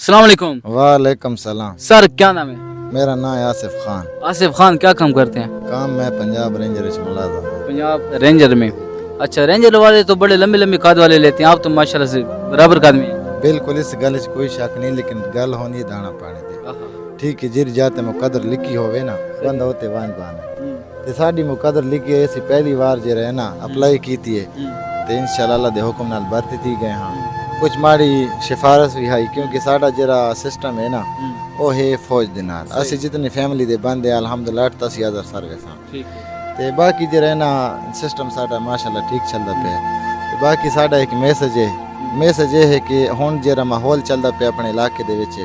अस्सलाम वालेकुम। वालेकुम सलाम। सर क्या नाम है? मेरा नाम है आसिफ खान। आसिफ खान, क्या काम करते हैं? काम मैं पंजाब रेंजर मुलाजम हूं। पंजाब रेंजर में। अच्छा, रेंजर वाले तो बड़े लंबे लंबे काद वाले लेते हैं, आप तो माशाल्लाह से बराबर का आदमी हैं। बिल्कुल, इस गल च कोई शक नहीं, लेकिन गल होनी दाना पाने दी। ठीक है, जिर जाते मुकदर लिखी होवे ना बंदा होते वांज बाने ते साडी मुकदर लिखी है। ऐसी पहली बार जे रहे ना अप्लाई कीती है ते इंशाअल्लाह अल्लाह दे हुक्म नाल भर्ती थी गए। हाँ, कुछ माड़ी सिफारिश भी है क्योंकि साडा जरा सिस्टम है ना वो है फौज दे नाल। असि जितनी फैमिली दे बंदे अल्हम्दुलिल्लाह 88,000 सर्विस हां। ठीक है। ते बाकी जे रहे ना सिस्टम साडा माशाअल्लाह ठीक चलदा पे। ते बाकी साडा एक मैसेज ये है कि हुण जेरा माहौल चलदा पे अपने इलाके दे विच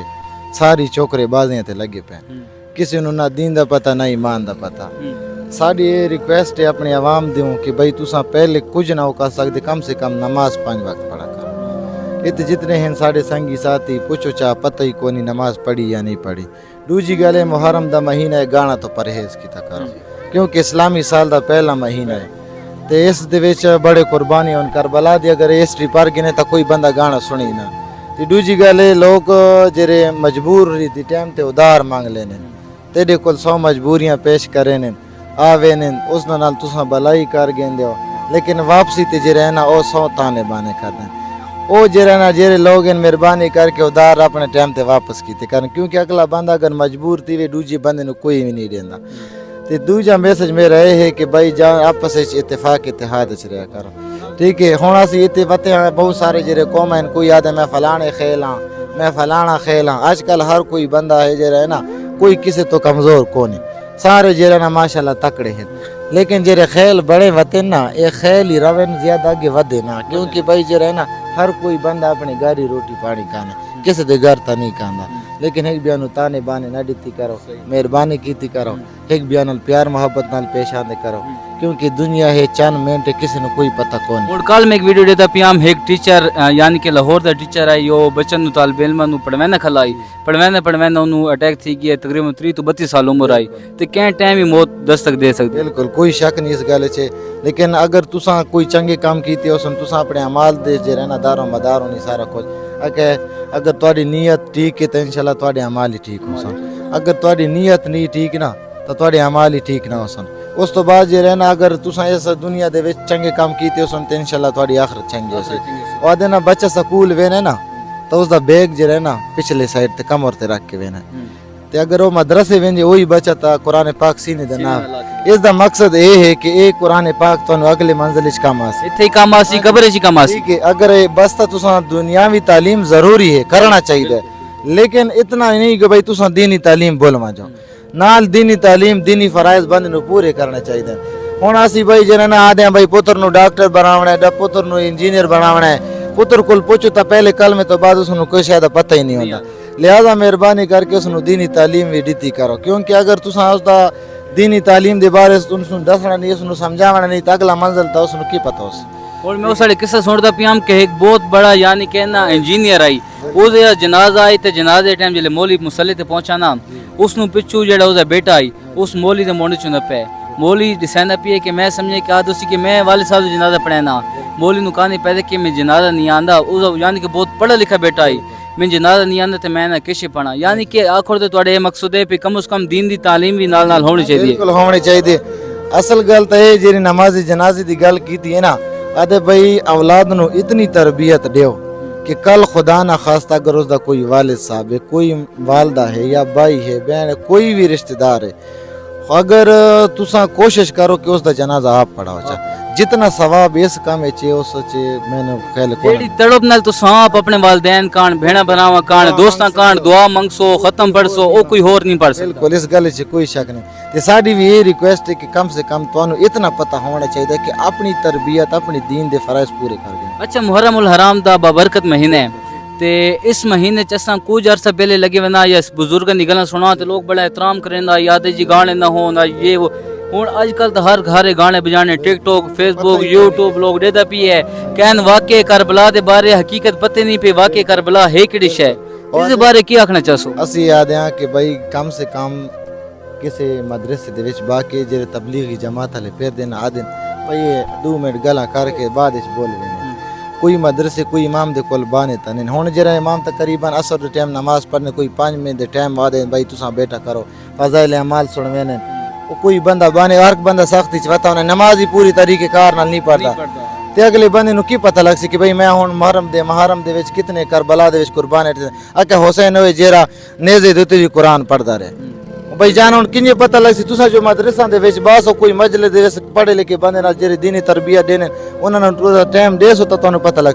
सारी चोकरे बाजियां ते लगे पे। किसी नूं ना दीन दा पता ना ईमान दा पता। साडी ये रिक्वेस्ट है अपनी आवाम दी कि भाई तुसां पहले कुछ ना कर सकदे, कम से कम नमाज 5 वक्त पढ़ा करो। इत जितने हैं साडे संगी साथी पुछो चा पता ही कोनी नमाज पढ़ी या नहीं पढ़ी। दूजी गल है मुहर्रम दा महीना है, गाना तो परहेज कीता करो क्योंकि इस्लामी साल दा पहला महीना है ते इस दे विच बड़े कुर्बानी होन। करबला दी अगर हिस्ट्री पढ़ गिने तां कोई बंदा गाना सुनी ना। ते दूजी गल है लोग जेरे मजबूर दी टाइम ते उधार मांग लेने तेरे कोल 100 मजबूरियां पेश करे ने आवे ने उस नाल तुसां भलाई कर गेंदे हो, लेकिन वापसी ते जे रहना ओ 100 ताने बाने कर दें। ओ जे रहना जेरे लोग मेहरबानी करके उधार अपने टाइम ते वापस कीते करन क्योंकि अगला बंदा अगर मजबूर थी वे दूजी बंदे नु कोई भी नहीं देंदा। ते दूजा मैसेज मेरा ये है कि भाई जा आपस में इत्तेफाक इत्तेहाद च रहा करो। ठीक है, हुण असीं इत्ते पते हैं बहुत सारे जेरे कौम हैं, कोई आदे मैं फलाने खेल हाँ, मैं फलाना खेल हाँ। आजकल हर कोई बंदा है जे रहे ना कोई किसी तो कमज़ोर कोनी, सारे जेरे ना माशाल्लाह तकड़े हैं। लेकिन जेरे खेल बड़े वते ना ये खेल ही रवन ज्यादा आगे वधे ना क्योंकि भाई जे रहे ना हर कोई बंदा अपने घर ही रोटी पानी खाने किसी दे घर तो नहीं खांदा। लेकिन एक बयान ताने बाने ना दिती करो, मेहरबानी कीती करो, एक बयान प्यार मोहब्बत नाल पेश आंदे करो क्योंकि दुनिया है चंद मिनट किसी ने कोई पता कौन। और कल मैं एक वीडियो देता पियाम एक टीचर यानी कि लाहौर दा टीचर है यो बच्चन नु तालिब इल्मां नु पढ़वाना खलाई पढ़वाना ओनू अटैक थी गया, तकरीबन 30 तो 32 साल उम्र आई ते कै टाइम ही मौत दस्तक दे सकदी। बिल्कुल कोई शक नहीं इस गल च, लेकिन अगर तुसां कोई चंगे काम कीते हो तुसां अपने अमाल दे जे रहना दारो मदार होनी सारा कुछ। अगर तुहाडी नीयत ठीक है तो इंशाल्लाह तुहाडे अमाल ही ठीक हो सन। अगर तुहाडी नीयत नहीं ठीक ना तो तुहाडे अमाल ही ठीक ना हो सन। उस तो बाद जे रहना अगर तुसां इस दुनिया दे विच चंगे काम कीते हो सन तो इंशाल्लाह तुहाडी आखिरत चंगी होसी। ओदे ना बच्चा स्कूल वेने ना तो उसदा बैग जे रहना पिछले साइड ते कमर ते रख के वेना ते अगर वो मदरसे वेंदे वही बच्चा ता कुरान पाक सीने दे नाम। इसदा मकसद ये है कि ये कुरान पाक तुहानू अगले मंजिल च काम आसी, इत्थे ही काम आसी, कब्र च काम आसी। ठीक है, अगर बस ता तुसां दुनियावी तालीम जरूरी है करना चाहिए, लेकिन इतना नहीं कि भाई तुसां दीनी तालीम बोलवा जाओ। नाल दीनी तालीम दीनी फराइज बंद नु पूरे करने चाहिए। हुण असी भाई जने ना आदे भाई पुत्र नु डॉक्टर बनावना है, पुत्र नु इंजीनियर बनावना है, पुत्र कोल पूछो तो पहले कलमे तो बाद उसनु कोई शायद पता ही नहीं होता। लिहाजा मेहरबानी करके उसनु दीनी तालीम भी दी करो क्योंकि अगर तुसां उसदा दीनी तालीम दे बारे उसनु दसना नहीं उसनु समझावना नहीं तो अगला मंजिल तो उसनु की पता उस। और मैं उस साढ़े किस्सा सुनता पियाम के एक बहुत बड़ा यानी कि ना इंजीनियर आई उसदा जनाजा आई ते जनाजे टाइम जले मौली मुसल्ले ते पहुंचा ना उसनु पिछू जेड़ा उसदा बेटा आई उस मौली दे मोंडे चुन पे मौली दिसैंदा पिए कि मैं समझे कि आद उसी कि मैं वाले साहब दा जनाजा पढ़ना मौली नु कहानी पैदा कि मैं जनाजा नहीं आंदा उस यानी कि बहुत पढ़ा लिखा बेटा आई मैं जनाजा नहीं आंदा ते मैं ना किश पढ़ा यानी कि आखिर ते तुहाडे मकसद है कि कम से कम दीन दी तालीम भी नाल नाल होनी चाहिए। बिल्कुल होनी चाहिए। असल गल तो है जेरी नमाज़ी जनाजे दी गल कीती है ना आदे भाई औलाद नु इतनी तरबियत देओ कि कल खुदा ना खास्ता अगर उसका कोई वालिद साहब है, कोई वालदा है या भाई है बहन है, कोई भी रिश्तेदार है, अगर तुसा कोशिश करो कि उसका जनाजा आप पढ़ाओ चा जितना सवाब इस काम चे उस चे मैंने ख्याल को जेडी तड़प नाल तो सांप अपने वालिदैन कान भेणा बनावा कान दोस्तां कान दुआ मंगसो खत्म पढ़सो ओ कोई होर नहीं पढ़ सकदा। बिल्कुल इस गल च कोई शक नहीं। ते साडी भी ये रिक्वेस्ट है कि कम से कम तुहानू इतना पता होना चाहिए कि अपनी तरबियत अपनी दीन दे फराइज पूरे कर दें। अच्छा, मुहर्रमुल हराम दा बाबरकत महीना है ते इस महीने च असां कुछ अरसा पहले लगे वना या बुजुर्गन दी गल्लां सुना ते लोग बड़ा एहतराम करेंदा याद जी गाने ना हो ना ये वो हुण आजकल तो हर घरे गाने बजाने टिकटॉक फेसबुक यूट्यूब लोग देदा पी है कहन वाकई करबला दे बारे हकीकत पते नहीं पे वाकई करबला है किड़ी शै इस बारे की आखना चाहसो। असी याद हैं कि भाई कम से कम किसी मदरसे दे विच बाकी जेरे तबलीगी जमात वाले फिर दिन आ दिन भाई 2 मिनट गल्लां करके बाद विच बोल वेने کوئی مدرسے کوئی امام دے کول بانے تا نہیں ہن جڑا امام تقریباً عصر دے ٹائم نماز پڑھنے کوئی 5 منٹ دے ٹائم وعدے بھائی تساں بیٹا کرو فضائل اعمال سنوینے او کوئی بندہ بانے ہر بندہ سختی چ وتا انہیں نماز ہی پوری طریقے کار نال نہیں پڑھدا تے اگلے بندے نو کی پتہ لگ سی کہ بھئی میں ہن محرم دے وچ کتنے کربلا دے وچ قربان اکے حسین ہوئے جیرا نیزے دے تے قرآن پڑھدا رہے بھئی جان ہن کنجے پتہ لگ سی تساں جو مدرساں دے وچ باس کوئی مجلس دے وچ پڑھے لکھے بندے نال جڑے دینی تربیت دینے انہاں نوں ٹائم دے سو تے تانوں پتہ لگ